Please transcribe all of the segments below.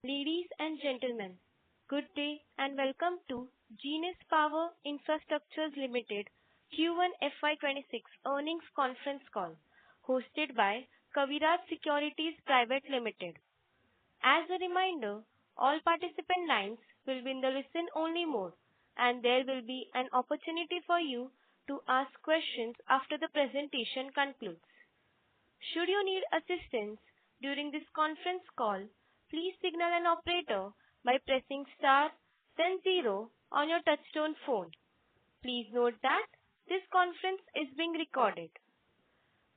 Ladies and gentlemen, good day and welcome to Genus Power Infrastructures Limited Q1 FY26 earnings conference call hosted by Kaviraj Securities Private Limited. As a reminder, all participant lines will be in the listen-only mode, and there will be an opportunity for you to ask questions after the presentation concludes. Should you need assistance during this conference call, please signal an operator by pressing star then zero on your touchtone phone. Please note that this conference is being recorded.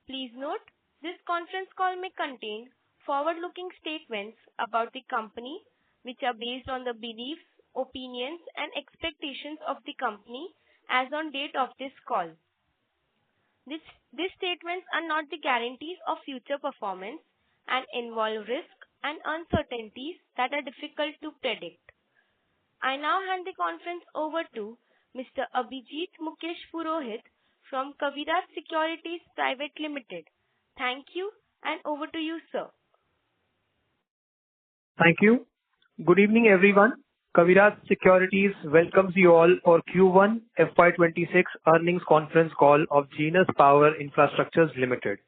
Please note, this conference call may contain forward-looking statements about the company, which are based on the beliefs, opinions, and expectations of the company as on date of this call. These statements are not the guarantees of future performance and involve risks and uncertainties that are difficult to predict. I now hand the conference over to Mr. Abhijit Mukesh Purohit from Kaviraj Securities Private Limited. Thank you, and over to you, sir. Thank you. Good evening, everyone. Kaviraj Securities welcomes you all for Q1 FY26 earnings conference call of Genus Power Infrastructures Limited.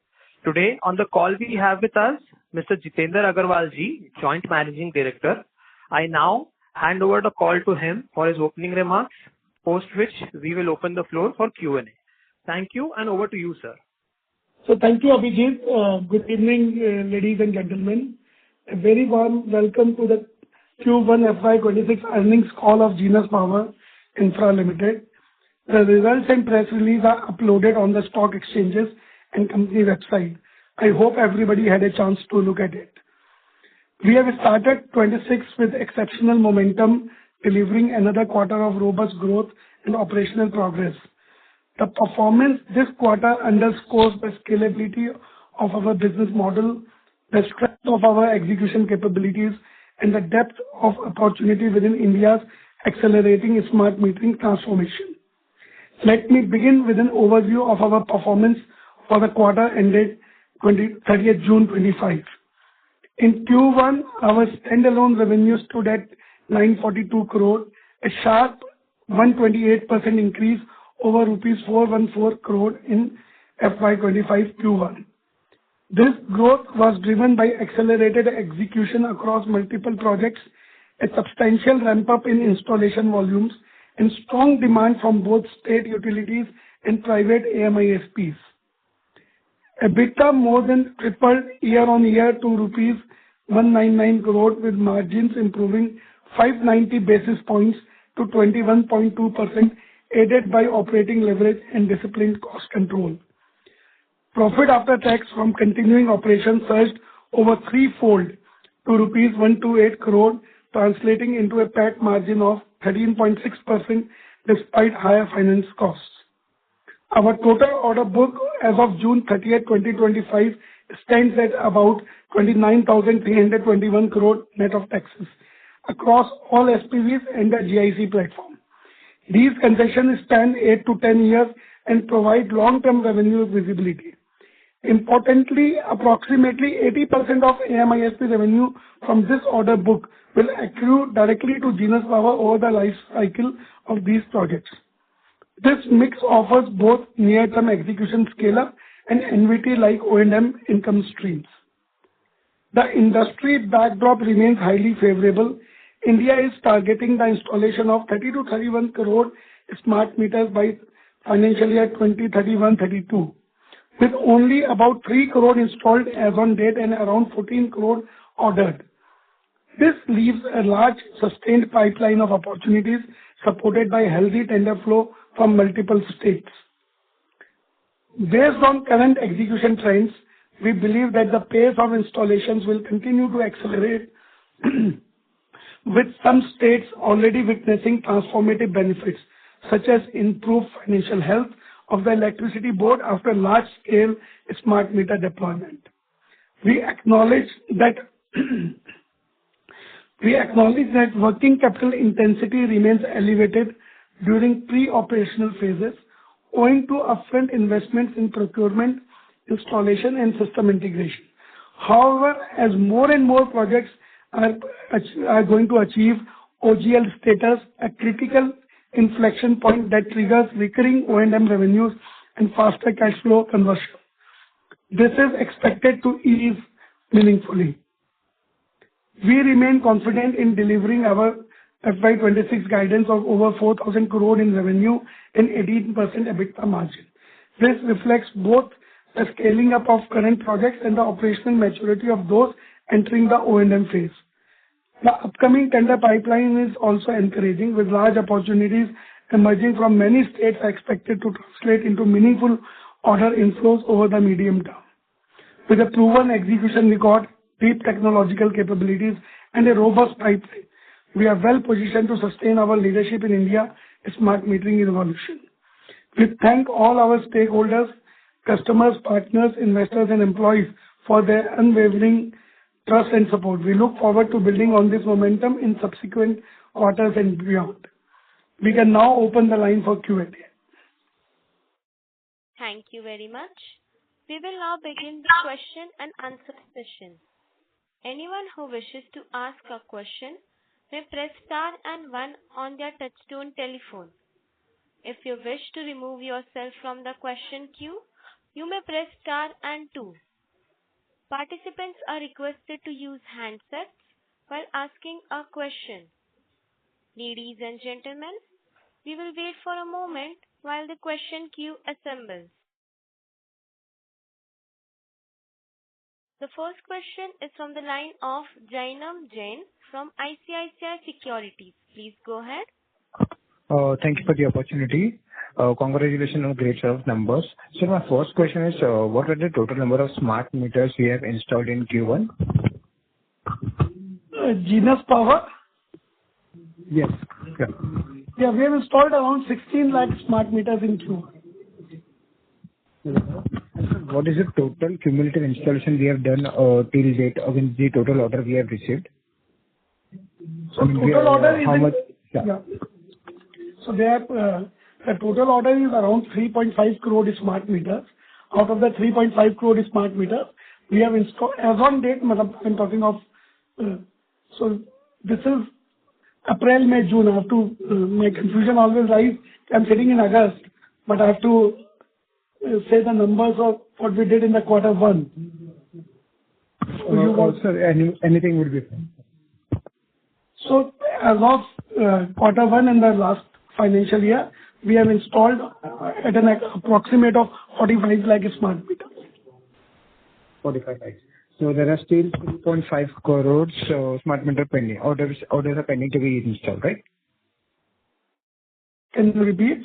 Today on the call we have with us Mr. Jitendra Agarwal ji, Joint Managing Director. I now hand over the call to him for his opening remarks, post which we will open the floor for Q&A. Thank you, and over to you, sir. So thank you, Abhijit. Good evening, ladies and gentlemen. A very warm welcome to the Q1 FY26 earnings call of Genus Power Infra Limited. The results and press release are uploaded on the stock exchanges and company website. I hope everybody had a chance to look at it. We have started 26 with exceptional momentum, delivering another quarter of robust growth and operational progress. The performance this quarter underscores the scalability of our business model, the strength of our execution capabilities, and the depth of opportunity within India's accelerating smart metering transformation. Let me begin with an overview of our performance for the quarter ended 30th June 25. In Q1, our standalone revenue stood at 942 crore, a sharp 128% increase over rupees 414 crore in FY25 Q1. This growth was driven by accelerated execution across multiple projects, a substantial ramp-up in installation volumes, and strong demand from both state utilities and private AMISPs. EBITDA more than tripled year-on-year to rupees 199 crore, with margins improving 590 basis points to 21.2%, aided by operating leverage and disciplined cost control. Profit after tax from continuing operations surged over threefold to rupees 128 crore, translating into a PAT margin of 13.6% despite higher finance costs. Our total order book as of June 30th, 2025 stands at about 29,321 crore net of taxes across all SPVs and the GIC platform. These concessions span 8 to 10 years and provide long-term revenue visibility. Importantly, approximately 80% of AMISP revenue from this order book will accrue directly to Genus Power over the life cycle of these projects. This mix offers both near-term execution scale-up and annuity-like O&M income streams. The industry backdrop remains highly favorable. India is targeting the installation of 30 to 31 crore smart meters by financial year 2031-32. with only about 3 crore installed as on date and around 14 crore ordered. This leaves a large sustained pipeline of opportunities supported by healthy tender flow from multiple states. Based on current execution trends, we believe that the pace of installations will continue to accelerate with some states already witnessing transformative benefits, such as improved financial health of the electricity board after large-scale smart meter deployment. We acknowledge that working capital intensity remains elevated during pre-operational phases, owing to upfront investments in procurement, installation, and system integration. However, as more and more projects are are going to achieve OGL status, a critical inflection point that triggers recurring O&M revenues and faster cash flow conversion. This is expected to ease meaningfully. We remain confident in delivering our FY 26 guidance of over 4,000 crore in revenue and 18% EBITDA margin. This reflects both the scaling up of current projects and the operational maturity of those entering the O&M phase. The upcoming tender pipeline is also encouraging, with large opportunities emerging from many states are expected to translate into meaningful order inflows over the medium term. With a proven execution record, deep technological capabilities, and a robust pipeline, we are well positioned to sustain our leadership in India's smart metering revolution. We thank all our stakeholders, customers, partners, investors, and employees for their unwavering trust and support. We look forward to building on this momentum in subsequent quarters and beyond. We can now open the line for Q&A. Thank you very much. We will now begin the question and answer session. Anyone who wishes to ask a question may press star and one on their touchtone telephone. If you wish to remove yourself from the question queue, you may press star and two. Participants are requested to use handsets while asking a question. Ladies and gentlemen, we will wait for a moment while the question queue assembles. The first question is from the line of Jainam Jain from ICICI Securities. Please go ahead. Thank you for the opportunity. Congratulations on great set of numbers. So my first question is, what are the total number of smart meters we have installed in Q1? Genus Power? Yes. Yeah. Yeah, we have installed around 16 lakh smart meters in Q1. What is the total cumulative installation we have done till date against the total order we have received? So total order is how much? Yeah. So there, the total order is around 3.5 crore smart meters. Out of the 3.5 crore smart meters, we have installed as on date. I'm talking of. So this is April, May, June. I have to my confusion always lies. I'm sitting in August, but I have to say the numbers of what we did in the quarter one. Sir, anything would be fine. So as of quarter one in the last financial year, we have installed at an approximate of 45 lakh smart meters. 45 lakhs. So there are still 2.5 crores smart meter pending. Orders are pending to be installed, right? Can you repeat?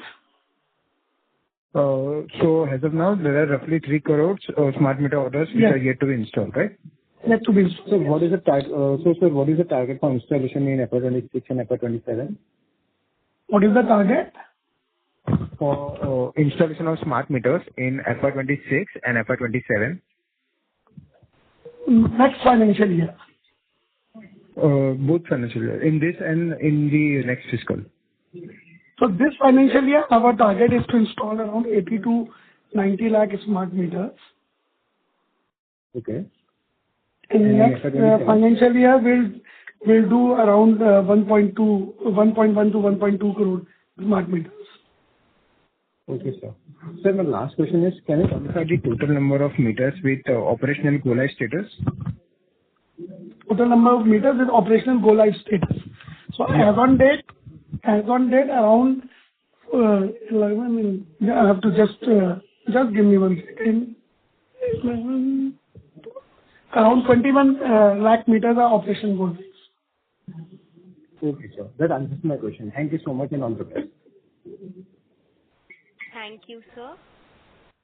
So as of now, there are roughly 3 crores smart meter orders which are yet to be installed, right? Yet to be installed. So what is the target? Sir, what is the target for installation in FY26 and FY27? What is the target? For installation of smart meters in FY26 and FY27? Next financial year. Both financial year. In this and in the next fiscal. So this financial year, our target is to install around 80 to 90 lakh smart meters. Okay. In next financial year, we'll do around 1.1 to 1.2 crore smart meters. Okay, sir. Sir, my last question is, can you quantify the total number of meters with operational go-live status? Total number of meters with operational go-live status. So as on date, around 11. I have to just give me 1 second. 11, around 21 lakh meters are operational go-lives. Okay, sir. That answers my question. Thank you so much and all the best. Thank you, sir.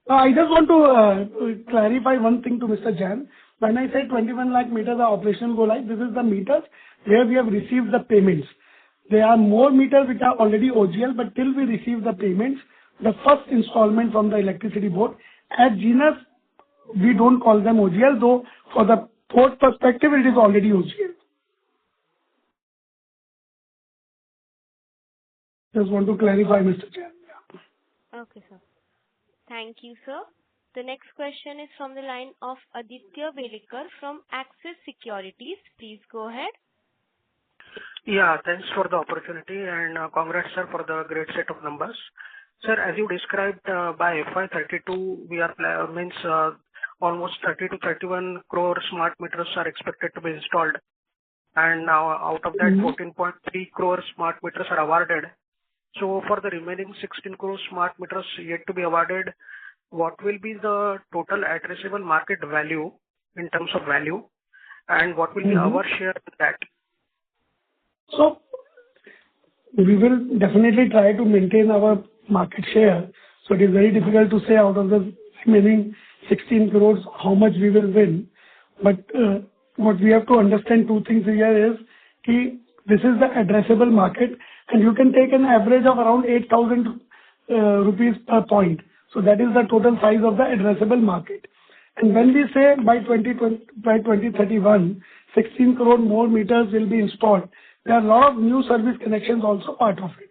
I just want to clarify one thing to Mr. Jain. When I say 21 lakh meters are operational go-live, this is the meters where we have received the payments. There are more meters which are already OGL, but till we receive the payments, the first installment from the electricity board, at Genus, we don't call them OGL, though for the port perspective, it is already OGL. Just want to clarify, Mr. Chair. Okay, sir. Thank you, sir. The next question is from the line of Aditya Welekar from Axis Securities. Please go ahead. Yeah, thanks for the opportunity and congrats, sir, for the great set of numbers. Sir, as you described, by FY32, we are almost 30 to 31 crore smart meters are expected to be installed. And now out of that, 14.3 crore smart meters are awarded. So for the remaining 16 crore smart meters yet to be awarded, what will be the total addressable market value in terms of value, and what will be our share in that? So we will definitely try to maintain our market share. So it is very difficult to say out of the remaining 16 crores how much we will win. But what we have to understand two things here is this is the addressable market, and you can take an average of around 8,000 rupees per point. So that is the total size of the addressable market. And when we say by 2031, 16 crore more meters will be installed, there are a lot of new service connections also part of it.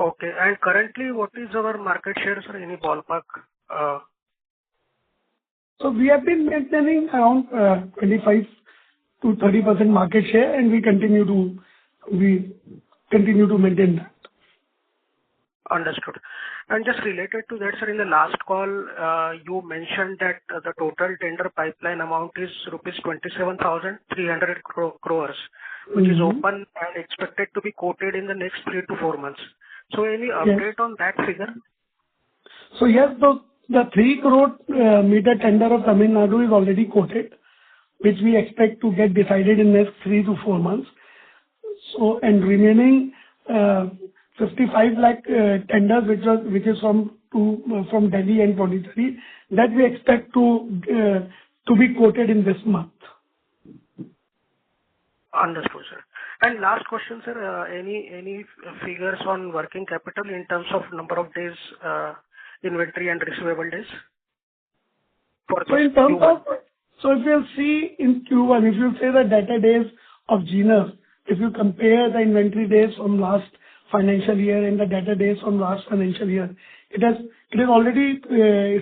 Okay. And currently, what is our market share, sir? Any ballpark? So we have been maintaining around 25 to 30% market share, and we continue to maintain that. Understood. And just related to that, sir, in the last call, you mentioned that the total tender pipeline amount is rupees 27,300 crores, which is open and expected to be quoted in the next 3 to 4 months. So any update on that figure? So yes, the 3 crore meter tender of Tamil Nadu is already quoted, which we expect to get decided in next 3 to 4 months. So, and remaining 55 lakh tenders, which is from Delhi and Pondicherry, that we expect to be quoted in this month. Understood, sir. And last question, sir, any figures on working capital in terms of number of days inventory and receivable days? So in terms of, so if you'll see in Q1, if you say the debtor days of Genus, if you compare the inventory days from last financial year and the debtor days from last financial year, it has already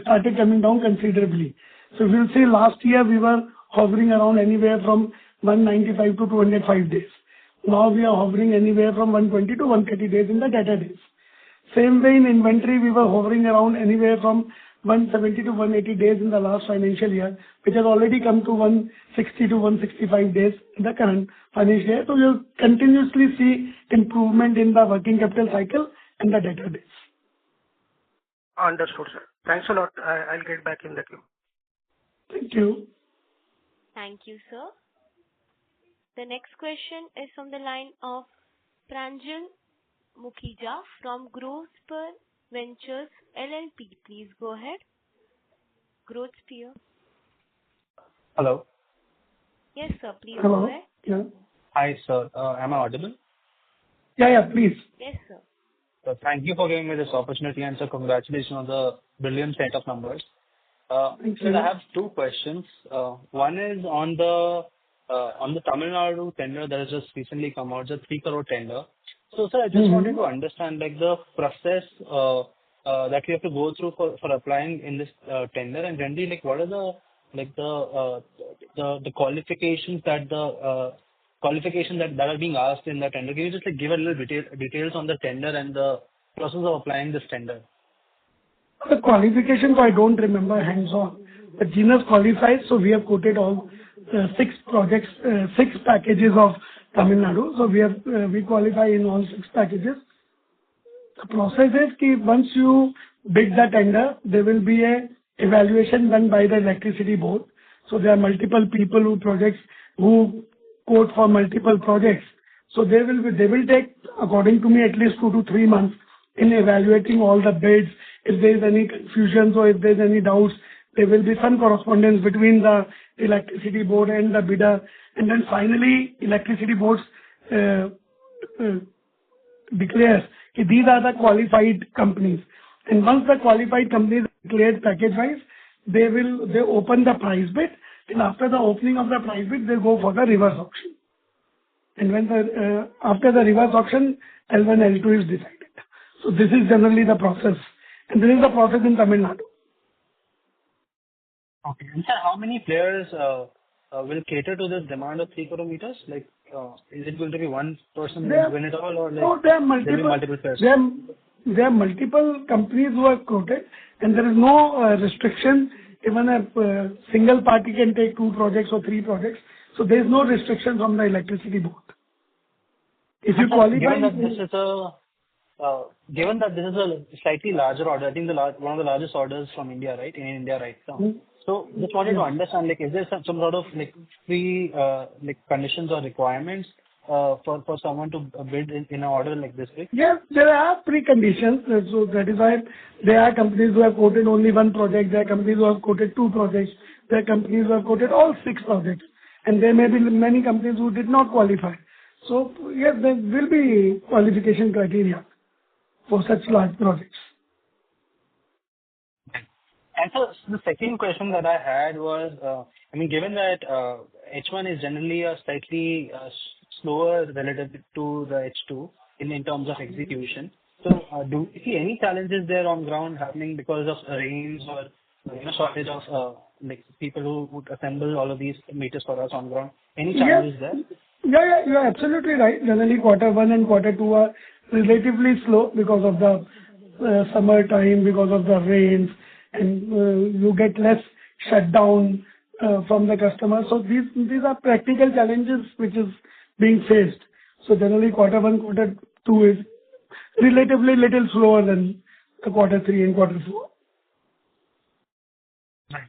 started coming down considerably. So if you'll see last year we were hovering around anywhere from 195 to 205 days. Now we are hovering anywhere from 120 to 130 days in the debtor days. Same way in inventory, we were hovering around anywhere from 170 to 180 days in the last financial year, which has already come to 160 to 165 days in the current financial year. So you'll continuously see improvement in the working capital cycle and the debtor days. Understood, sir. Thanks a lot. I'll get back in the queue. Thank you. Thank you, sir. The next question is from the line of Pranjal Mukhija from Growthspur Ventures LLP. Please go ahead. Growthspur. Hello. Yes, sir. Please Hello. go ahead. Yeah. Hi, sir. Am I audible? Yeah, please. Yes, sir. So thank you for giving me this opportunity, and sir, congratulations on the brilliant set of numbers. Thank you. Sir, I have two questions. One is on the Tamil Nadu tender that has just recently come out, the 3 crore tender. So, sir, I just wanted to understand like the process that we have to go through for applying in this tender, and generally, like what are the qualifications that are being asked in the tender? Can you just like give a little details on the tender and the process of applying this tender? The qualifications I don't remember hands-on. The Genus qualifies, so we have quoted all 6 projects, 6 packages of Tamil Nadu. So we qualify in all 6 packages. The process is that once you bid the tender, there will be a evaluation done by the electricity board. So there are multiple people who quote for multiple projects. So they will take, according to me, at least 2 to 3 months in evaluating all the bids. If there is any confusion or if there is any doubts, there will be some correspondence between the electricity board and the bidder, and then finally electricity board declares that these are the qualified companies. And once the qualified companies are declared package-wise, they open the price bid, and after the opening of the price bid, they go for the reverse auction. And when after the reverse auction, L1, L2 is decided. So this is generally the process. And this is the process in Tamil Nadu. Okay. And sir, how many players will cater to this demand of 3 crore meters? Like, is it going to be one person There, will win it all, or like no, there are there'll be multiple, multiple players? there are multiple companies who are quoted, and there is no restriction. Even a single party can take 2 projects or 3 projects. So there is no restriction from the electricity board. If you And sir, qualify, given that this is a slightly larger order, I think one of the largest orders from India, right, in India right now. So just wanted to understand, like, is there some sort of like like conditions or requirements for someone to bid in an order like this big? yes, there are preconditions. So that is why there are companies who have quoted only 1 project. There are companies who have quoted 2 projects. There are companies who have quoted all 6 projects. And there may be many companies who did not qualify. So yes, there will be qualification criteria for such large projects. And so the second question that I had was, I mean, given that H1 is generally a slightly slower relative to the H2 in terms of execution. So do you see any challenges there on ground happening because of rains or shortage of like people who would assemble all of these meters for us on ground? Any challenges there? Yeah, you are absolutely right. Generally, quarter 1 and quarter 2 are relatively slow because of the summer time, because of the rains, and you get less shutdown from the customer. So these are practical challenges which is being faced. So generally, quarter 1, quarter 2 is relatively little slower than the quarter 3 and quarter 4. Right.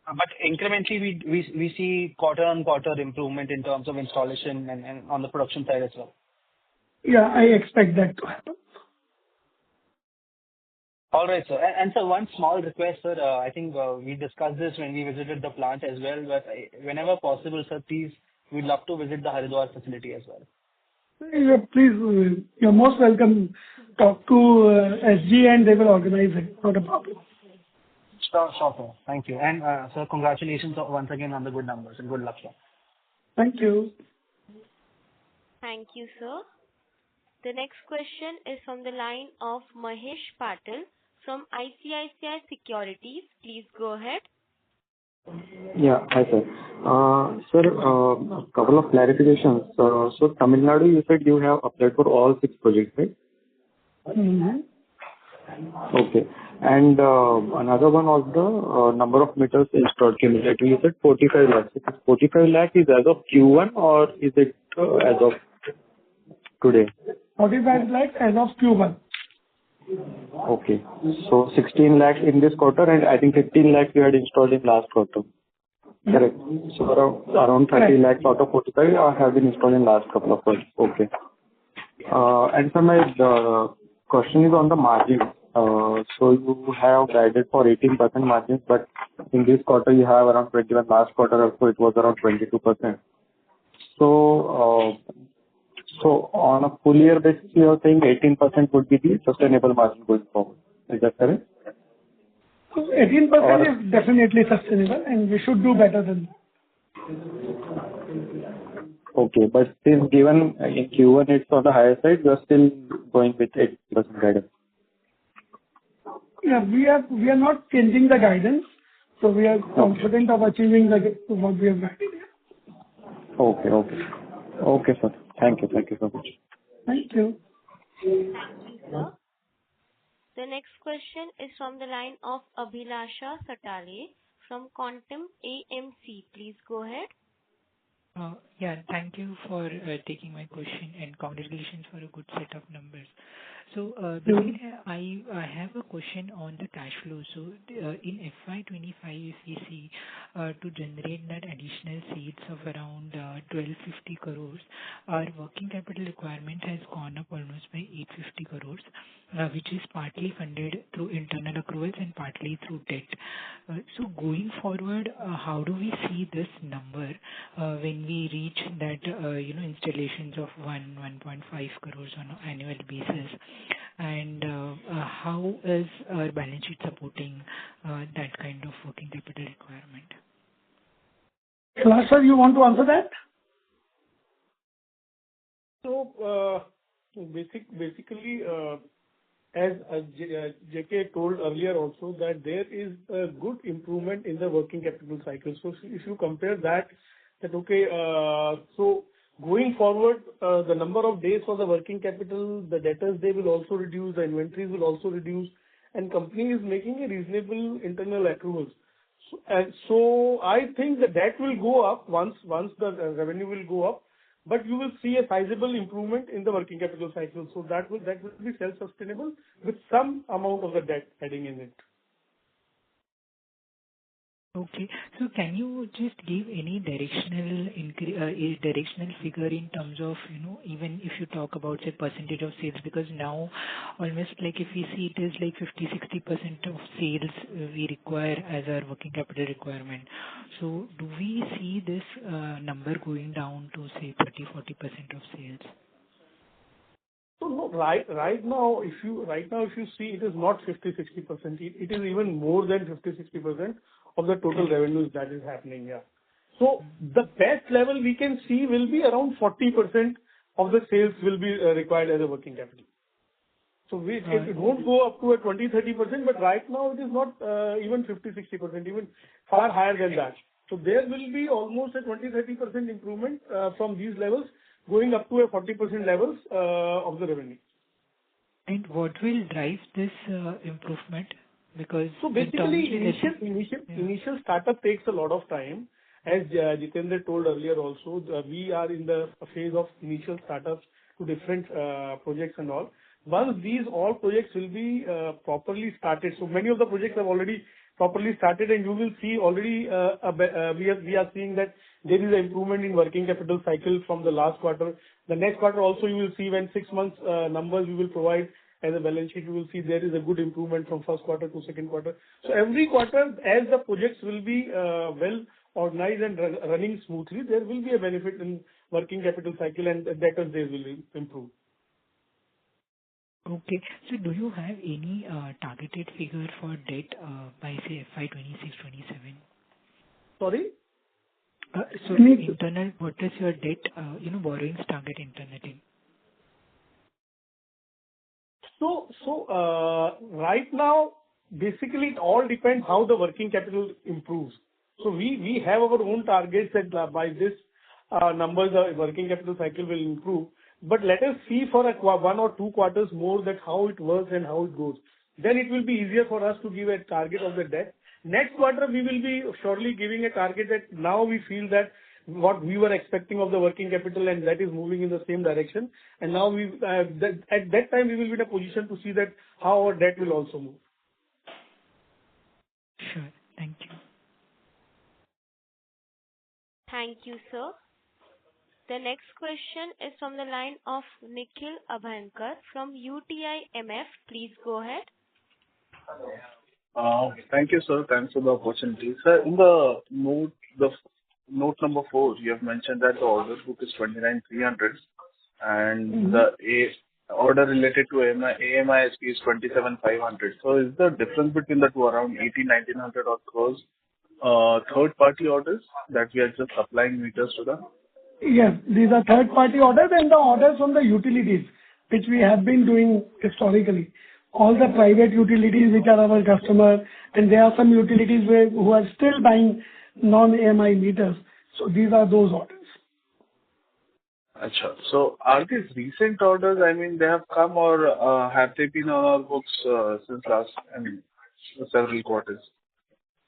But incrementally, we see quarter-on-quarter improvement in terms of installation and on the production side as well. Yeah, I expect that to happen. All right, sir. And so one small request, sir. I think we discussed this when we visited the plant as well, but whenever possible, sir, please, we'd love to visit the Haridwar facility as well. Yeah, please, you're most welcome. Talk to SG and they will organize it. Not a problem. Sure, sir. Thank you. And sir, congratulations once again on the good numbers and good luck, sir. Thank you. Thank you, sir. The next question is from the line of Mahesh Patil from ICICI Securities. Please go ahead. Yeah. Hi, sir. Sir, a couple of clarifications. So Tamil Nadu, you said you have applied for all 6 projects, right? Mm-hmm. Okay. And another one was the number of meters installed cumulatively. You said 45 lakhs. Is 45 lakh is as of Q1 or is it as of today? 45 lakhs as of Q1. Okay. So 16 lakhs in this quarter, and I think 15 lakhs you had installed in last quarter. Correct. So around 30 lakhs out of 45 have been installed in last couple of quarters. Okay. And so my question is on the margin. So you have guided for 18% margins, but in this quarter you have around 21. Last quarter also it was around 22%. So on a full year basis, you are saying 18% would be the sustainable margin going forward. Is that correct? So 18% is definitely sustainable, and we should do better than that. Okay, but since given in Q1 it's on the higher side, you are still going with 18% guidance. Yeah, we are not changing the guidance, so we are confident of achieving what we have guided. Okay, sir. Thank you so much. Thank you. Thank you, sir. The next question is from the line of Abhilasha Satale from Quantum AMC. Please go ahead. Yeah, thank you for taking my question and congratulations for a good set of numbers. So basically, I have a question on the cash flow. So in FY25, if we see to generate that additional sales of around 1250 crores, our working capital requirement has gone up almost by 850 crores, which is partly funded through internal accruals and partly through debt. So going forward, how do we see this number when we reach that installations of 1.5 crores on an annual basis, and how is our balance sheet supporting that kind of working capital requirement? Kailash sir, you want to answer that? So basically, as JK told earlier also, that there is a good improvement in the working capital cycle. So if you compare that, okay, so going forward, the number of days for the working capital, the debtors, they will also reduce, the inventories will also reduce, and company is making a reasonable internal accruals. So I think the debt will go up once the revenue will go up, but you will see a sizable improvement in the working capital cycle. So that will be self-sustainable with some amount of the debt adding in it. Okay. So can you just give any directional figure in terms of, even if you talk about, say, percentage of sales? Because now almost like if we see it is like 50-60% of sales we require as our working capital requirement. So do we see this number going down to, say, 30-40% of sales? So no, right now, if you see, it is not 50-60%. It is even more than 50-60% of the total revenues that is happening. Yeah. So the best level we can see will be around 40% of the sales will be required as a working capital. So it won't go up to a 20-30%, but right now it is not even 50-60%, even far higher than that. So there will be almost a 20-30% improvement from these levels, going up to a 40% levels of the revenue. And what will drive this improvement? Because so basically, initial startup takes a lot of time. As Jitendra told earlier also, we are in the phase of initial startups to different projects and all. Once these all projects will be properly started, so many of the projects have already properly started, and you will see already we are seeing that there is an improvement in working capital cycle from the last quarter. The next quarter also you will see, when 6 months numbers we will provide as a balance sheet, you will see there is a good improvement from first quarter to second quarter. So every quarter, as the projects will be well organized and running smoothly, there will be a benefit in working capital cycle, and debtors days will improve. Okay. So do you have any targeted figure for debt by, say, FY 26-27? Sorry? So internal, what is your debt, borrowings target internally? So right now, basically it all depends how the working capital improves. So we have our own targets that by this numbers, the working capital cycle will improve. But let us see for 1 or 2 quarters more that how it works and how it goes. Then it will be easier for us to give a target of the debt. Next quarter, we will be surely giving a target that now we feel that what we were expecting of the working capital, and that is moving in the same direction. And now at that time, we will be in a position to see that how our debt will also move. Sure. Thank you. Thank you, sir. The next question is from the line of Nikhil Abhankar from UTI MF. Please go ahead. Thank you, sir. Thanks for the opportunity. Sir, in the note number 4, you have mentioned that the order book is 29,300 and the order related to AMISP is 27,500. So is the difference between the two around 1,900 or crores third-party orders that we are just supplying meters to them? Yes, these are third-party orders and the orders from the utilities, which we have been doing historically. All the private utilities which are our customer, and there are some utilities who are still buying non-AMI meters. So these are those orders. Achha. So are these recent orders, I mean, they have come, or have they been on our books since last, several quarters?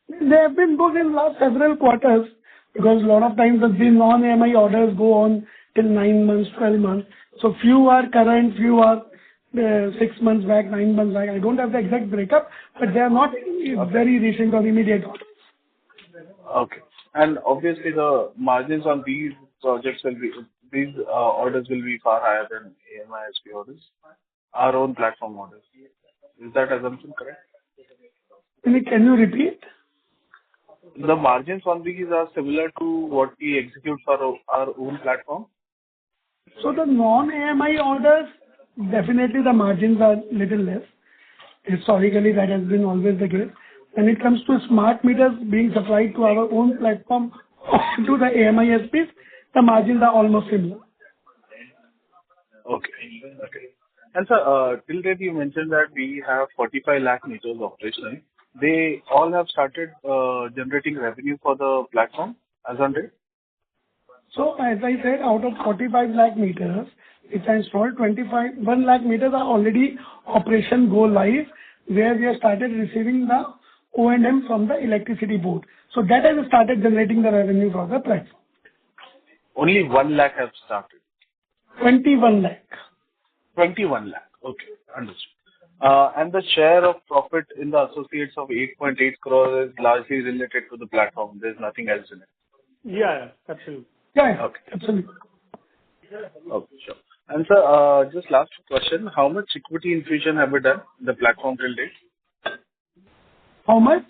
They have been booked in last several quarters, because a lot of times the non-AMI orders go on till 9 months, 12 months. So few are current, few are 6 months back, 9 months back. I don't have the exact breakup, but they are not very recent or immediate orders. Okay. And obviously the margins on these projects will be, these orders will be far higher than AMISP orders, our own platform orders. Is that assumption correct? Can you repeat? The margins on these are similar to what we execute for our own platform? So the non-AMI orders, definitely the margins are little less. Historically, that has been always the case. When it comes to smart meters being supplied to our own platform to the AMISPs, the margins are almost similar. Okay. And sir, till date you mentioned that we have 45 lakh meters operational. They all have started generating revenue for the platform as on date? So as I said, out of 45 lakh meters, which I installed, 1 lakh meters are already operation go live, where we have started receiving the O&M from the electricity board. So that has started generating the revenue for the platform. Only 1 lakh have started. 21 lakh. 21 lakh. Okay, understood. And the share of profit in the associates of 8.8 crores is largely related to the platform. There's nothing else in it. Yeah, absolutely. Yeah, Okay. absolutely. Okay, sure. And sir, just last question. How much equity infusion have we done in the platform till date? How much?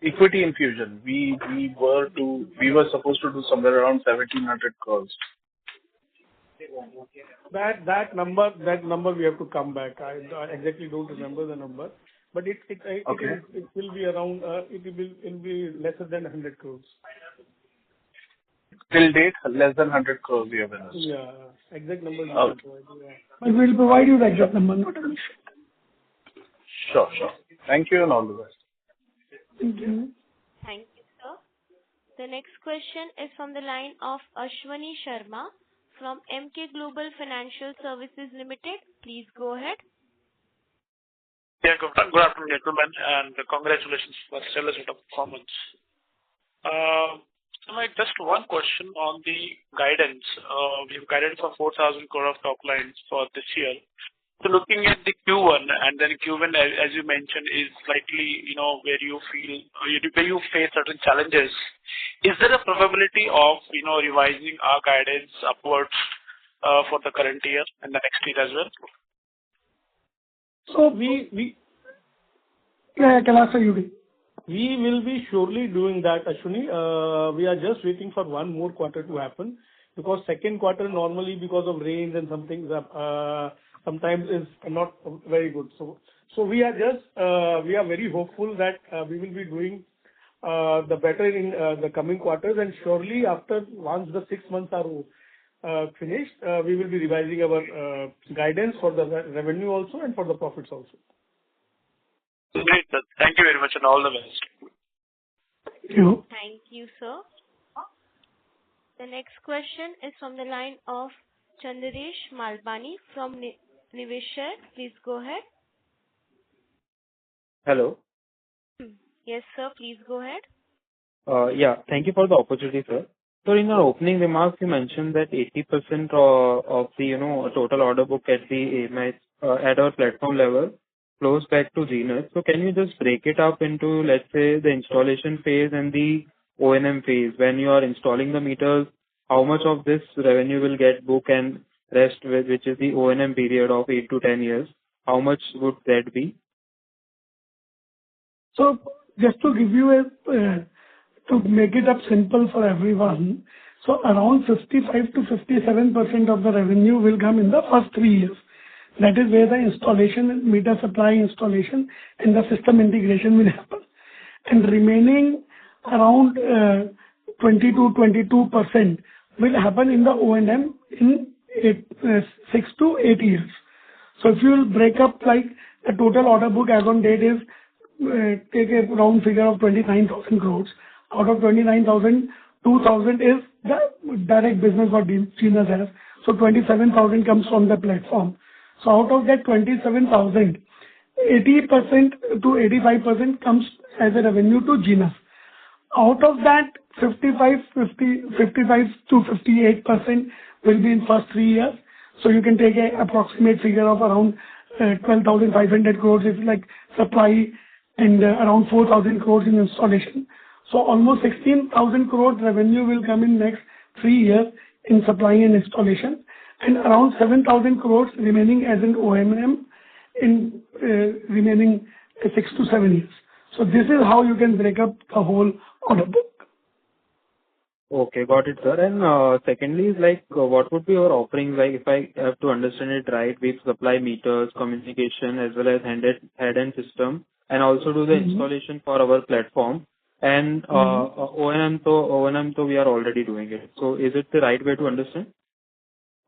Equity infusion. We were supposed to do somewhere around 1,700 crores. That number we have to come back. I exactly don't remember the number, but it will be around, it will be lesser than 100 crores. Till date, less than 100 crores we have invested. Yeah. Exact number we Okay. can provide you. But we'll provide you the exact number, not an issue. Sure. Thank you and all the best. Thank you. Thank you, sir. The next question is from the line of Ashwani Sharma from Emkay Global Financial Services Limited. Please go ahead. Yeah, good afternoon, gentlemen, and congratulations for stellar set of performance. Just one question on the guidance. We've guided for 4,000 crore of top lines for this year. So looking at the Q1, and then Q1, as you mentioned, is slightly, where you face certain challenges. Is there a probability of, revising our guidance upwards for the current year and the next year as well? So Yeah, Kailash, you do. we will be surely doing that, Ashwini. We are just waiting for one more quarter to happen, because second quarter normally, because of rains and some things, sometimes is not very good. So we are very hopeful that we will be doing the better in the coming quarters, and surely once the 6 months are finished, we will be revising our guidance for the revenue also and for the profits also. Great, sir. Thank you very much and all the best. Thank you. Thank you, sir. The next question is from the line of Chandrasesh Malpani from Niveshaay. Please go ahead. Hello. Yes, sir. Please go ahead. Yeah, thank you for the opportunity, sir. So in your opening remarks, you mentioned that 80% of the total order book at the AMI at our platform level flows back to Genus. So can you just break it up into, let's say, the installation phase and the O&M phase? When you are installing the meters, how much of this revenue will get booked, and rest, which is the O&M period of 8 to 10 years, how much would that be? So just to give you to make it up simple for everyone, so around 55 to 57% of the revenue will come in the first 3 years. That is where the installation, meter supply installation, and the system integration will happen. And remaining around 20 to 22% will happen in the O&M in 6 to 8 years. So if you will break up, like the total order book as on date is, take a round figure of 29,000 crores. Out of 29,000, 2,000 is the direct business what Genus has. So 27,000 comes from the platform. So out of that 27,000, 80% to 85% comes as a revenue to Genus. Out of that, 55 to 58% will be in first 3 years. So you can take an approximate figure of around 12,500 crores is like supply, and around 4,000 crores in installation. So almost 16,000 crores revenue will come in next 3 years in supply and installation, and around 7,000 crores remaining as an O&M in remaining 6 to 7 years. So this is how you can break up the whole order book. Okay, got it, sir. And secondly, is like, what would be your offerings? Like, if I have to understand it right, we supply meters, communication, as well as head-end system, and also do the installation for our platform. And O&M, so we are already doing it. So is it the right way to understand?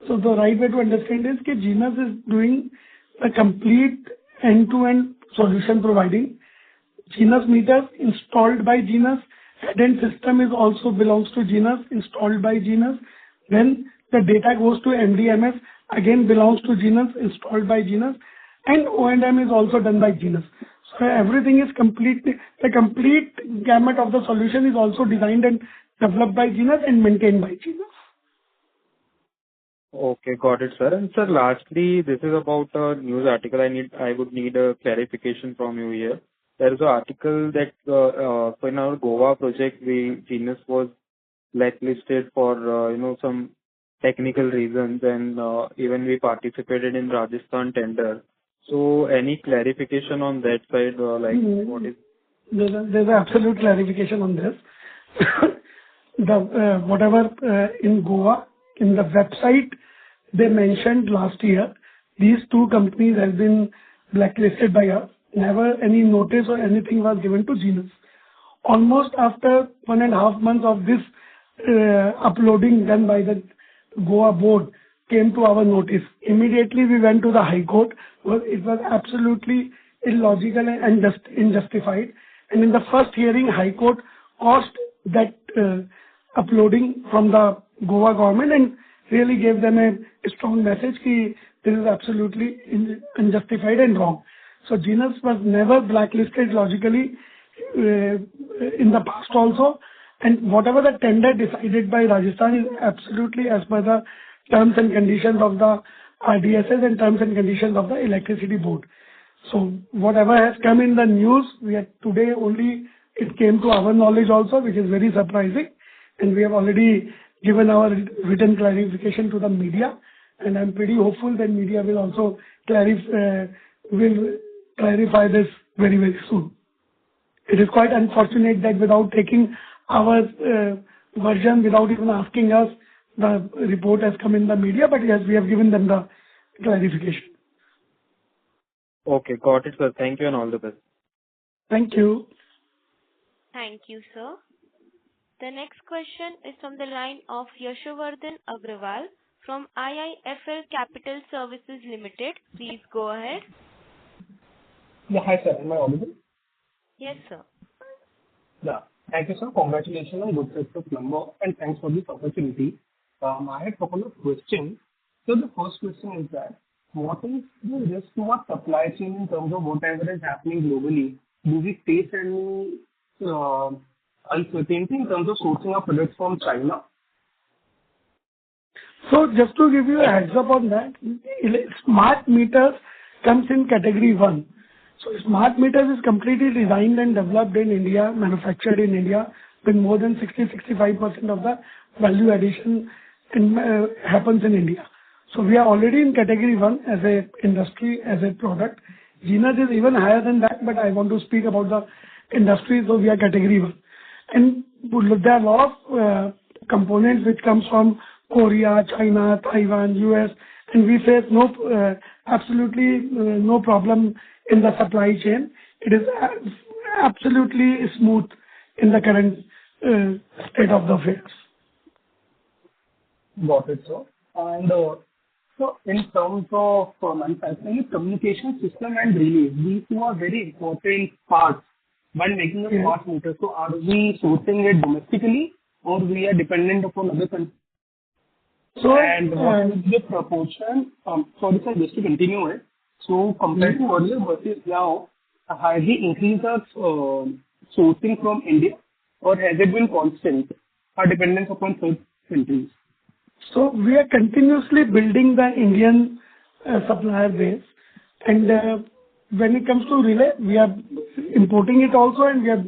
So the right way to understand is that Genus is doing a complete end-to-end solution providing. Genus meters installed by Genus, head-end system is also belongs to Genus, installed by Genus. Then the data goes to MDMS, again belongs to Genus, installed by Genus, and O&M is also done by Genus. So everything is complete. The complete gamut of the solution is also designed and developed by Genus and maintained by Genus. Okay, got it, sir. And sir, lastly, this is about a news article. I would need a clarification from you here. There is an article that for in our Goa project, Genus was blacklisted for some technical reasons, and even we participated in Rajasthan tender. So any clarification on that side, what is? There's absolute clarification on this. The whatever in Goa, in the website they mentioned last year, these two companies have been blacklisted by us. Never any notice or anything was given to Genus. Almost after 1.5 months of this uploading done by the Goa board came to our notice. Immediately we went to the High Court. It was absolutely illogical and unjustified. And in the first hearing, High Court caused that uploading from the Goa government and really gave them a strong message that this is absolutely unjustified and wrong. So Genus was never blacklisted logically in the past also, and whatever the tender decided by Rajasthan is absolutely as per the terms and conditions of the RDSS and terms and conditions of the electricity board. So whatever has come in the news, today only it came to our knowledge also, which is very surprising, and we have already given our written clarification to the media, and I'm pretty hopeful that media will also clarify this very, very soon. It is quite unfortunate that without taking our version, without even asking us, the report has come in the media, but yes, we have given them the clarification. Okay, got it, sir. Thank you and all the best. Thank you. Thank you, sir. The next question is from the line of Yashovardhan Agrawal from IIFL Capital Services Limited. Please go ahead. Yeah, hi sir. Am I audible? Yes, sir. Yeah. Thank you, sir. Congratulations on good set of numbers and thanks for this opportunity. I had a couple of questions. So the first question is that what is the risk to our supply chain in terms of whatever is happening globally? Do we face any uncertainty in terms of sourcing our products from China? So just to give you a heads up on that, smart meters comes in category 1. So smart meters is completely designed and developed in India, manufactured in India, with more than 60-65% of the value addition happens in India. So we are already in category 1 as a industry, as a product. Genus is even higher than that, but I want to speak about the industry, so we are category 1. And there are a lot of components which comes from Korea, China, Taiwan, US, and we face absolutely no problem in the supply chain. It is absolutely smooth in the current state of the affairs. Got it, sir. And so in terms of manufacturing, communication system and relay, these two are very important parts while making a smart meter. So are we sourcing it domestically or we are dependent upon other countries? So, and what is the proportion? Sorry, sir, just to continue it. So compared to earlier versus now, has it increased our sourcing from India or has it been constant, our dependence upon third countries? So we are continuously building the Indian supplier base, and when it comes to relay, we are importing it also and we are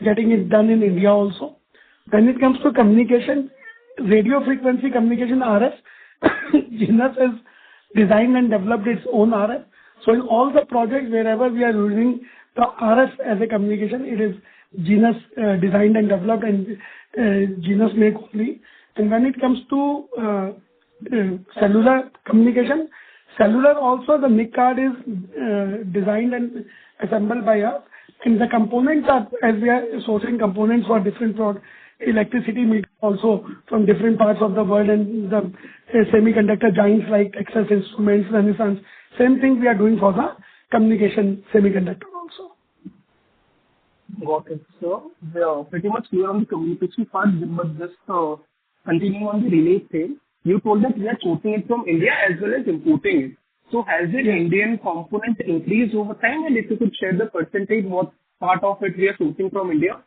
getting it done in India also. When it comes to communication, radio frequency communication RF, Genus has designed and developed its own RF. So in all the projects wherever we are using the RF as a communication, it is Genus designed and developed and Genus make only. And when it comes to cellular communication, cellular also the NIC card is designed and assembled by us. And the components are, as we are sourcing components for different electricity meters also from different parts of the world, and the semiconductor giants like Texas Instruments, Renaissance. Same thing we are doing for the communication semiconductor also. Got it. So we are pretty much clear on the communication part, but just continuing on the relay thing, you told that we are sourcing it from India as well as importing it. So has the Indian component increased over time? And if you could share the percentage, what part of it we are sourcing from India?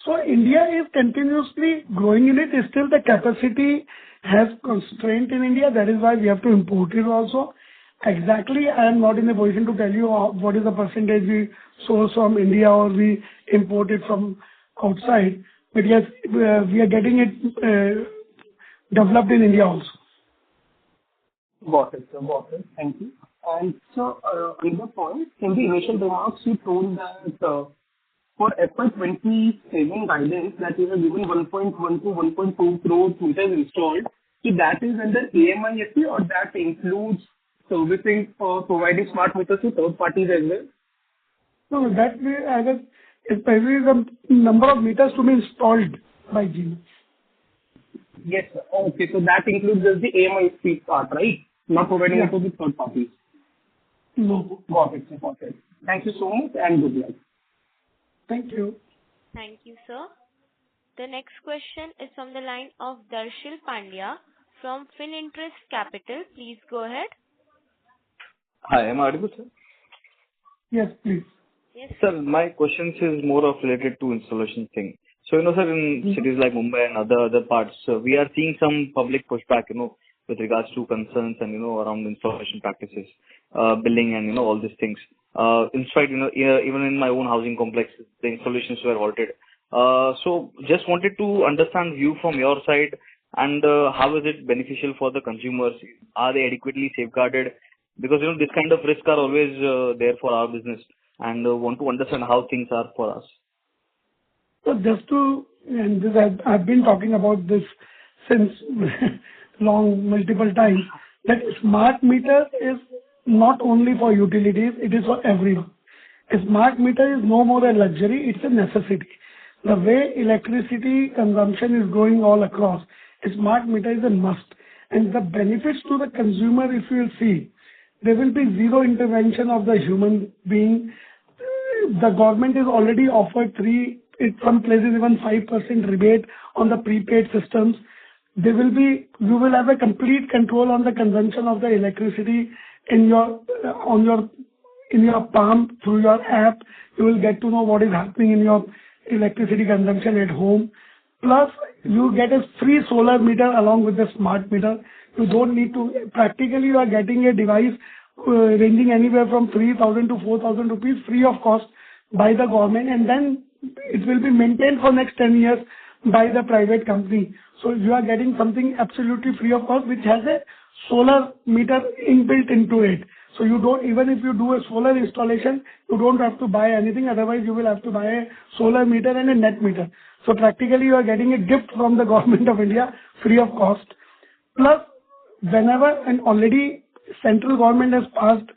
So India is continuously growing in it. Still the capacity has constraint in India. That is why we have to import it also. Exactly, I am not in a position to tell you what is the percentage we source from India or we import it from outside. But yes, we are getting it developed in India also. Got it, sir. Got it. Thank you. And so, another point, in the initial remarks, you told that for FY 27 guidance that you have given 1.1 to 1.2 crore meters installed, so that is under AMISP or that includes servicing for providing smart meters to third parties as well? No, that way, especially the number of meters to be installed by Genus. Yes, sir. Okay, so that includes just the AMISP part, right? Not providing it to the third parties. No. Got it, sir. Got it. Thank you so much and good luck. Thank you. Thank you, sir. The next question is from the line of Darshil Pandya from Fininterest Capital. Please go ahead. Hi, am I audible, sir? Yes, please. Yes. Sir, my questions is more of related to installation thing. So, sir, in cities like Mumbai and other parts, we are seeing some public pushback, with regards to concerns and, around installation practices, billing and, all these things. In fact, even in my own housing complex, the installations were halted. So just wanted to understand view from your side and how is it beneficial for the consumers? Are they adequately safeguarded? Because, this kind of risks are always there for our business and want to understand how things are for us. So I've been talking about this since multiple times, that smart meter is not only for utilities, it is for everyone. A smart meter is no more a luxury, it's a necessity. The way electricity consumption is growing all across, a smart meter is a must. And the benefits to the consumer, if you will see, there will be zero intervention of the human being. The government is already offered in some places even 5% rebate on the prepaid systems. You will have a complete control on the consumption of the electricity in your palm through your app. You will get to know what is happening in your electricity consumption at home. Plus, you get a free solar meter along with the smart meter. You don't need to, practically you are getting a device ranging anywhere from 3,000 to 4,000 rupees free of cost by the government, and then it will be maintained for next 10 years by the private company. So you are getting something absolutely free of cost, which has a solar meter inbuilt into it. So you don't, even if you do a solar installation, you don't have to buy anything. Otherwise, you will have to buy a solar meter and a net meter. So practically, you are getting a gift from the government of India free of cost. Plus, whenever, and already central government has passed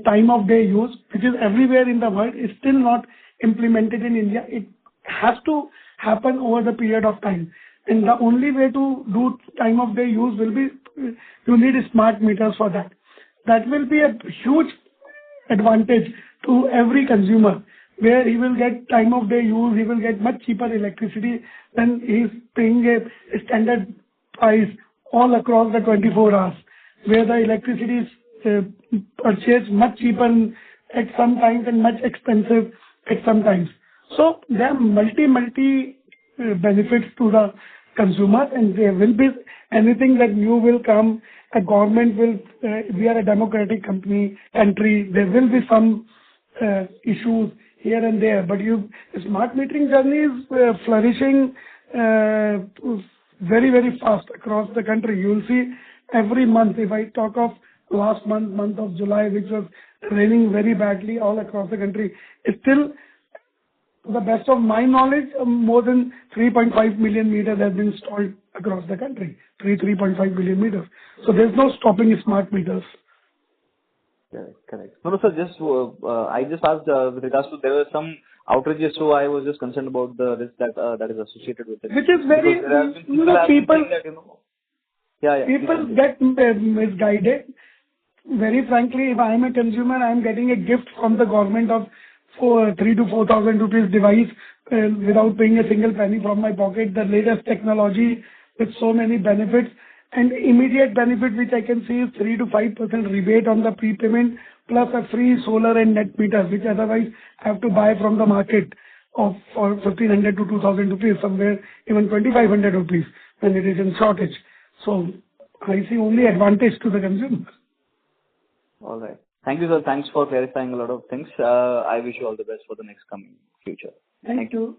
time of day use, which is everywhere in the world, is still not implemented in India. It has to happen over the period of time. And the only way to do time of day use will be, you need smart meters for that. That will be a huge advantage to every consumer, where he will get time of day use, he will get much cheaper electricity than he is paying a standard price all across the 24 hours, where the electricity is purchased much cheaper at some times and much expensive at some times. So there are multi benefits to the consumer, and there will be anything that new will come. The government will, we are a democratic country, there will be some issues here and there, but smart metering journey is flourishing very, very fast across the country. You will see every month, if I talk of last month of July, which was raining very badly all across the country, still, to the best of my knowledge, more than 3.5 million meters have been installed across the country. 3.5 million meters. So there's no stopping smart meters. Correct. No, sir, I just asked with regards to, there were some outrageous. So I was just concerned about the risk that is associated with it. Which is very, Because there have been people have been saying that, Yeah. people get misguided. Very frankly, if I am a consumer, I am getting a gift from the government of 3 to 4,000 rupees device without paying a single penny from my pocket. The latest technology with so many benefits, and immediate benefit which I can see is 3 to 5% rebate on the prepayment plus a free solar and net meter, which otherwise I have to buy from the market of for 1,500 to 2,000 rupees, somewhere even 2,500 rupees when it is in shortage. So I see only advantage to the consumer. All right. Thank you, sir. Thanks for clarifying a lot of things. I wish you all the best for the next coming future. Thank you.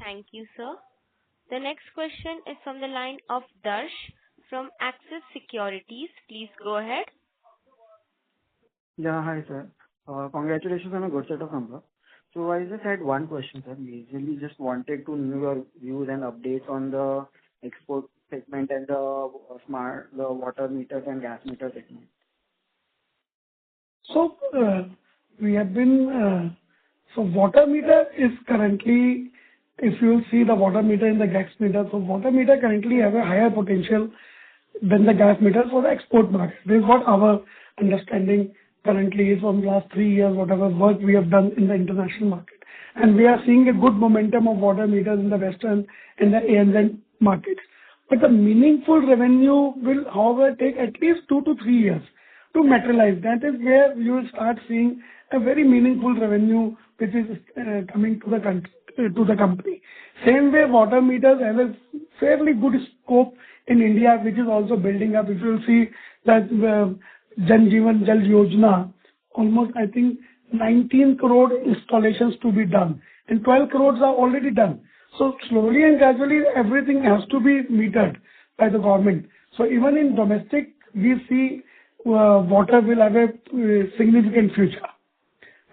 Thank you, sir. The next question is from the line of Darsh from Axis Securities. Please go ahead. Yeah, hi, sir. Congratulations on a good set of numbers. So I just had one question, sir. Basically, just wanted to know your views and updates on the export segment and the water meters and gas meter segment. So we have been, so water meter is currently, if you see the water meter and the gas meter, so water meter currently have a higher potential than the gas meter for the export market. This is what our understanding currently is from last 3 years, whatever work we have done in the international market. And we are seeing a good momentum of water meters in the Western and the ANZ markets. But the meaningful revenue will, however, take at least 2 to 3 years to materialize. That is where you will start seeing a very meaningful revenue which is coming to the country, to the company. Same way, water meters have a fairly good scope in India, which is also building up. If you will see that Jal Jeevan Jal Yojana, almost I think 19 crore installations to be done, and 12 crores are already done. So slowly and gradually, everything has to be metered by the government. So even in domestic, we see water will have a significant future.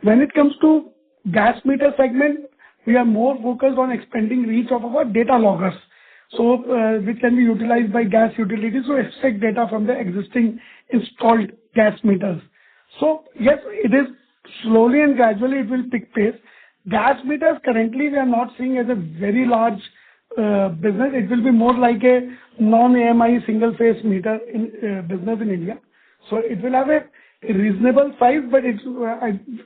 When it comes to gas meter segment, we are more focused on expanding reach of our data loggers, so which can be utilized by gas utilities to extract data from the existing installed gas meters. So yes, it is slowly and gradually it will pick pace. Gas meters currently we are not seeing as a very large business. It will be more like a non-AMI single phase meter in business in India. So it will have a reasonable size, but it's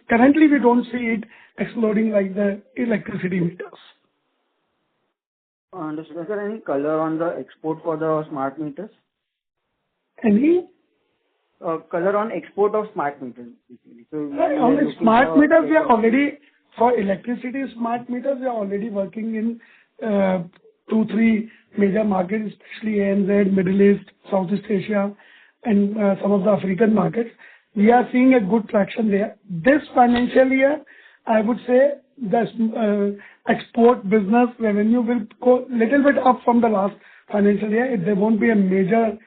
currently we don't see it exploding like the electricity meters. Understood. Is there any color on the export for the smart meters? Any? Color on export of smart meters, basically. So on the smart meters, we are already, for electricity smart meters, we are already working in 2-3 major markets, especially ANZ, Middle East, Southeast Asia, and some of the African markets. We are seeing a good traction there. This financial year, I would say the export business revenue will go little bit up from the last financial year. There won't be a major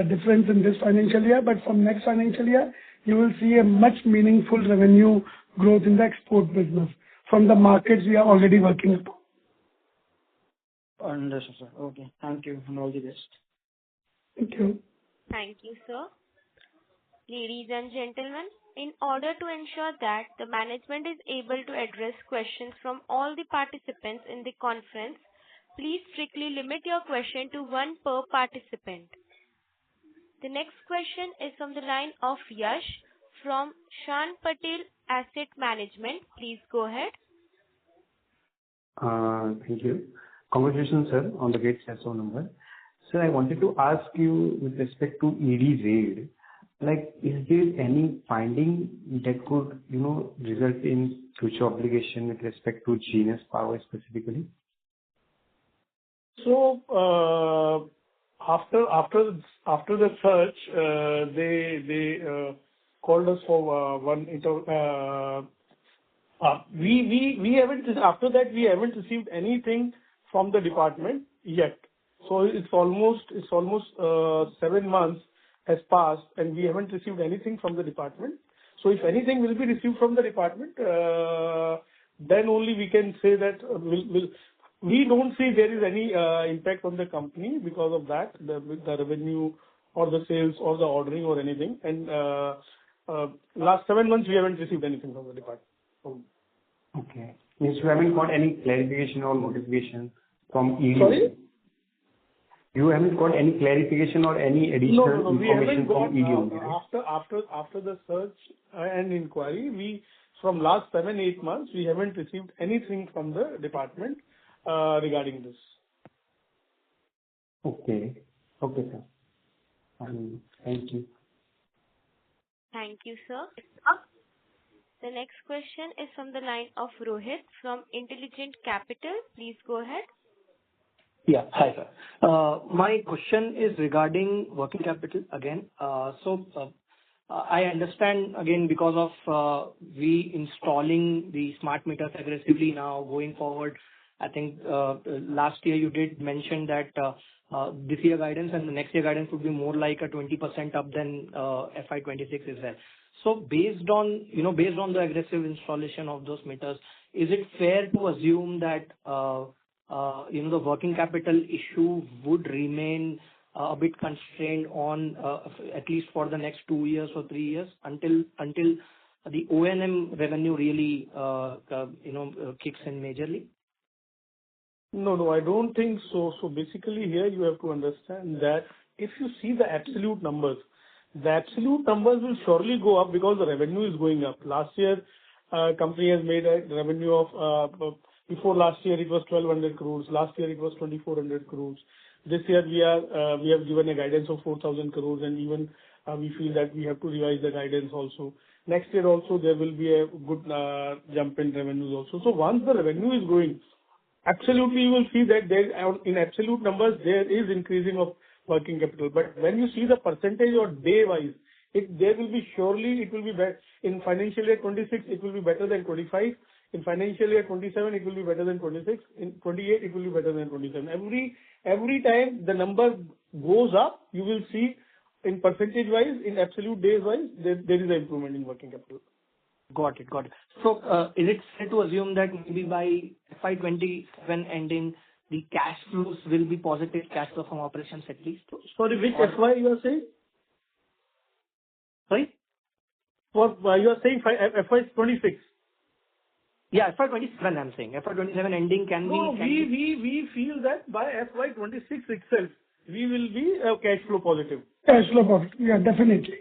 difference in this financial year, but from next financial year, you will see a much meaningful revenue growth in the export business from the markets we are already working upon. Understood, sir. Okay. Thank you, and all the best. Thank you. Thank you, sir. Ladies and gentlemen, in order to ensure that the management is able to address questions from all the participants in the conference, please strictly limit your question to one per participant. The next question is from the line of Yash from Shan Patel Asset Management. Please go ahead. Thank you. Congratulations, sir, on the great set of numbers. Sir, I wanted to ask you with respect to ED raid, like, is there any finding that could, result in future obligation with respect to Genus Power specifically? So after the search, they called us for one we haven't, after that we haven't received anything from the department yet. So it's almost 7 months has passed and we haven't received anything from the department. So if anything will be received from the department, then only we can say that we don't see there is any impact on the company because of that, the revenue or the sales or the ordering or anything. And last 7 months we haven't received anything from the department. Okay. Means you haven't got any clarification or notification from ED? Sorry? You haven't got any clarification or any additional We haven't information got from ED, right? after the search and inquiry, from last 7-8 months, we haven't received anything from the department regarding this. Okay. Okay, sir. Thank you. Thank you, sir. The next question is from the line of Rohit from Intelligent Capital. Please go ahead. Yeah. Hi, sir. My question is regarding working capital again. I understand again because of we installing the smart meters aggressively now going forward. I think last year you did mention that this year guidance and the next year guidance would be more like a 20% up than FY26 is there. So based on the aggressive installation of those meters, is it fair to assume that the working capital issue would remain a bit constrained on at least for the next 2 years or 3 years until the O&M revenue really kicks in majorly? No, I don't think so. So basically here you have to understand that if you see the absolute numbers will surely go up because the revenue is going up. Last year, company has made a revenue of, before last year it was 1,200 crores. Last year it was 2,400 crores. This year we have given a guidance of 4,000 crores, and even we feel that we have to revise the guidance also. Next year also there will be a good jump in revenues also. So once the revenue is going, absolutely you will see that there in absolute numbers there is increasing of working capital. But when you see the percentage or day wise, it will be better. In financial year 26 it will be better than 25. In financial year 27 it will be better than 26. In 28 it will be better than 27. Every time the number goes up, you will see in percentage wise, in absolute days wise, there is an improvement in working capital. Got it. So is it fair to assume that maybe by FY27 ending, the cash flows will be positive, cash flow from operations at least? Sorry, which FY you are saying? Sorry? What you are saying FY26? Yeah, FY27 I'm saying. FY27 ending we feel that by FY26 itself, we will be cash flow positive. Cash flow positive, yeah, definitely.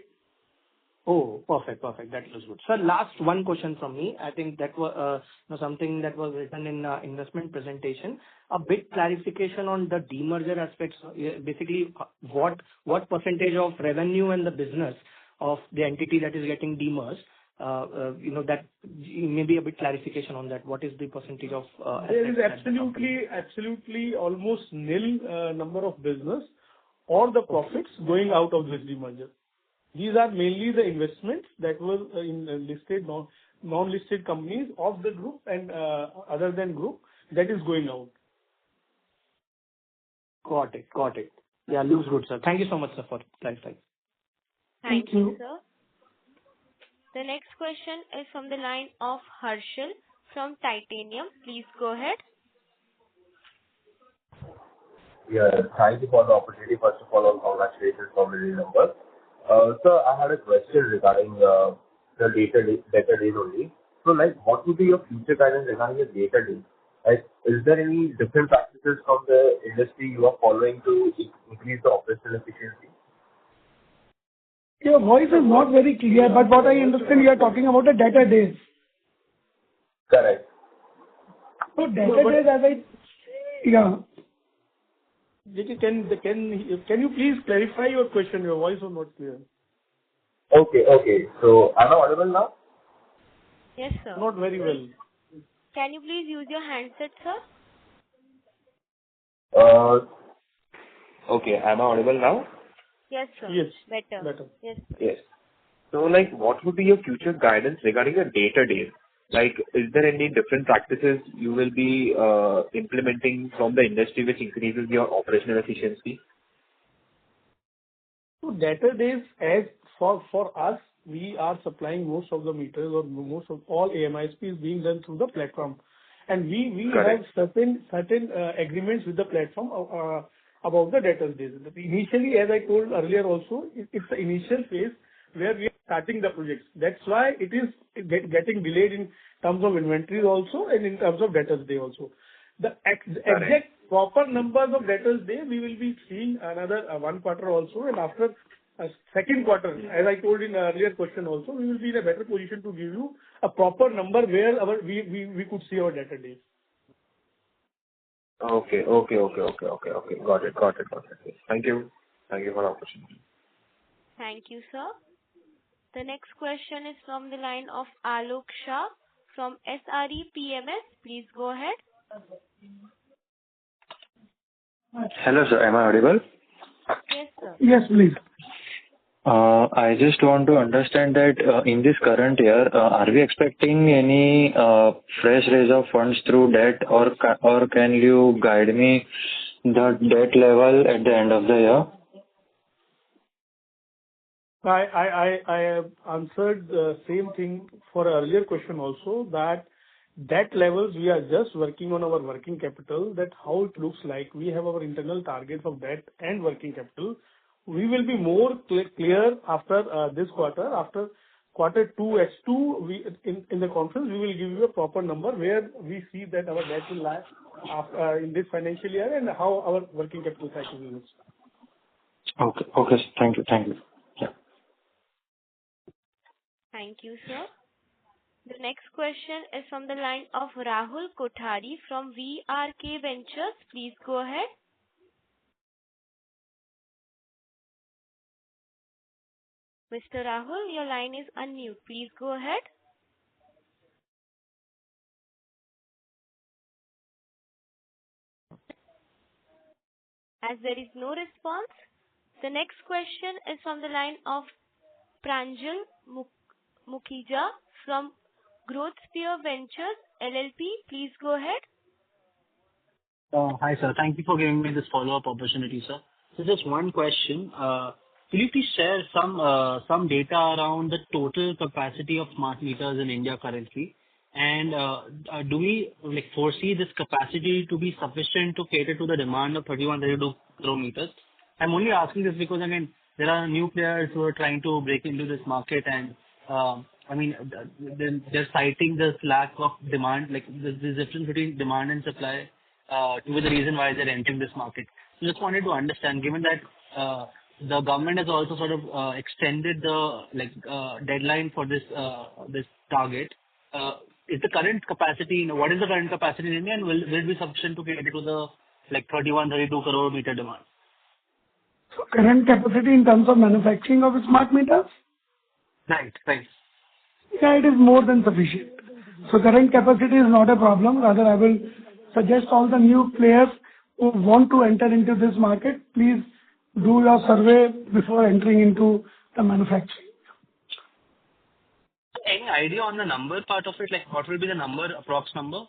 Oh, perfect. That was good. Sir, last one question from me. I think that was something that was written in investment presentation. A bit clarification on the demerger aspects. Basically, what percentage of revenue and the business of the entity that is getting demerged? That maybe a bit clarification on that. What is the percentage of? There is absolutely almost nil number of business or the profits going out of this demerger. These are mainly the investments that were in listed, non-listed companies of the group and other than group that is going out. Got it. Yeah, looks good, sir. Thank you so much, sir, for clarifying. Thank you, sir. The next question is from the line of Harshal from Titanium. Please go ahead. Yeah, thank you for the opportunity. First of all, congratulations for the numbers. Sir, I had a question regarding the data days only. So, what would be your future guidance regarding the data days? Is there any different practices from the industry you are following to increase the operational efficiency? Your voice is not very clear, but what I understand you are talking about the data days. Correct. So data days, yeah. Can you please clarify your question? Your voice was not clear. Okay. So, am I audible now? Yes, sir. Not very well. Can you please use your handset, sir? Okay. Am I audible now? Yes, sir. Yes. Better. Yes, sir. Yes. So, what would be your future guidance regarding the data days? Is there any different practices you will be implementing from the industry which increases your operational efficiency? So data days, as for us, we are supplying most of the meters or most of all AMISP is being done through the platform. And we have certain agreements with the platform about the data days. Initially, as I told earlier also, it's the initial phase where we are starting the projects. That's why it is getting delayed in terms of inventories also and in terms of debtors day also. The exact proper numbers of debtors day, we will be seeing another 1 quarter also, and after second quarter, as I told in the earlier question also, we will be in a better position to give you a proper number where we could see our debtor days. Okay. Got it. Thank you. Thank you for the opportunity. Thank you, sir. The next question is from the line of Alok Shah from SRE PMS. Please go ahead. Hello, sir. Am I audible? Yes, sir. Yes, please. I just want to understand that in this current year, are we expecting any fresh raise of funds through debt, or can you guide me the debt level at the end of the year? I have answered the same thing for earlier question also, that debt levels, we are just working on our working capital, that how it looks like. We have our internal targets of debt and working capital. We will be more clear after this quarter. After quarter 2, H2, in the conference, we will give you a proper number where we see that our debt will lie in this financial year and how our working capital cycle will look. Okay. Thank you. Yeah. Thank you, sir. The next question is from the line of Rahul Kothari from VRK Ventures. Please go ahead. Mr. Rahul, your line is unmute. Please go ahead. As there is no response, the next question is from the line of Pranjal Mukhija from Growth Sphere Ventures LLP. Please go ahead. Hi, sir. Thank you for giving me this follow-up opportunity, sir. So just one question. Will you please share some data around the total capacity of smart meters in India currently? And do we foresee this capacity to be sufficient to cater to the demand of 3132 crore meters? I'm only asking this because, again, there are new players who are trying to break into this market, and they're citing this lack of demand, like the difference between demand and supply, to be the reason why they're entering this market. So just wanted to understand, given that the government has also sort of extended the deadline for this target. Is the current capacity, what is the current capacity in India, and will it be sufficient to cater to the 31-32 crore meter demand? So current capacity in terms of manufacturing of smart meters? Right. Yeah, it is more than sufficient. So current capacity is not a problem. Rather, I will suggest all the new players who want to enter into this market, please do your survey before entering into the manufacturing. Any idea on the number part of it? Like what will be the number, approx number?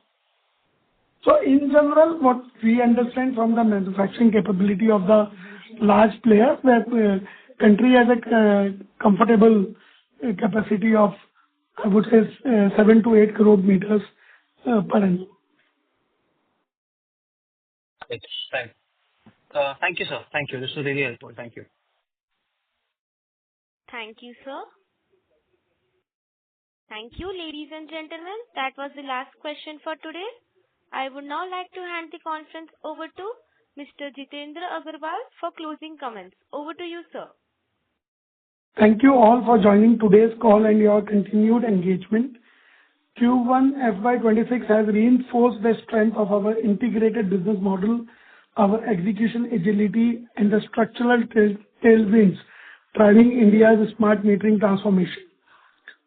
So in general, what we understand from the manufacturing capability of the large players, that country has a comfortable capacity of, I would say, 7 to 8 crore meters per annum. Right. Thank you, sir. Thank you. This was really helpful. Thank you. Thank you, sir. Thank you, ladies and gentlemen. That was the last question for today. I would now like to hand the conference over to Mr. Jitendra Agarwal for closing comments. Over to you, sir. Thank you all for joining today's call and your continued engagement. Q1 FY26 has reinforced the strength of our integrated business model, our execution agility, and the structural tailwinds driving India's smart metering transformation.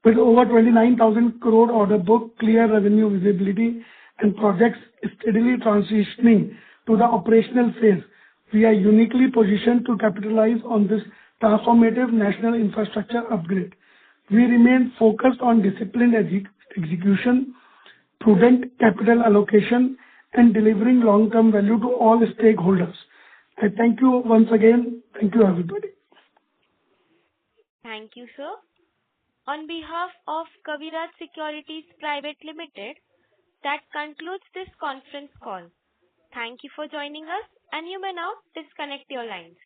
With over 29,000 crore order book, clear revenue visibility, and projects steadily transitioning to the operational phase, we are uniquely positioned to capitalize on this transformative national infrastructure upgrade. We remain focused on disciplined execution, prudent capital allocation, and delivering long-term value to all stakeholders. I thank you once again. Thank you, everybody. Thank you, sir. On behalf of Kaviraj Securities Private Limited, that concludes this conference call. Thank you for joining us, and you may now disconnect your lines.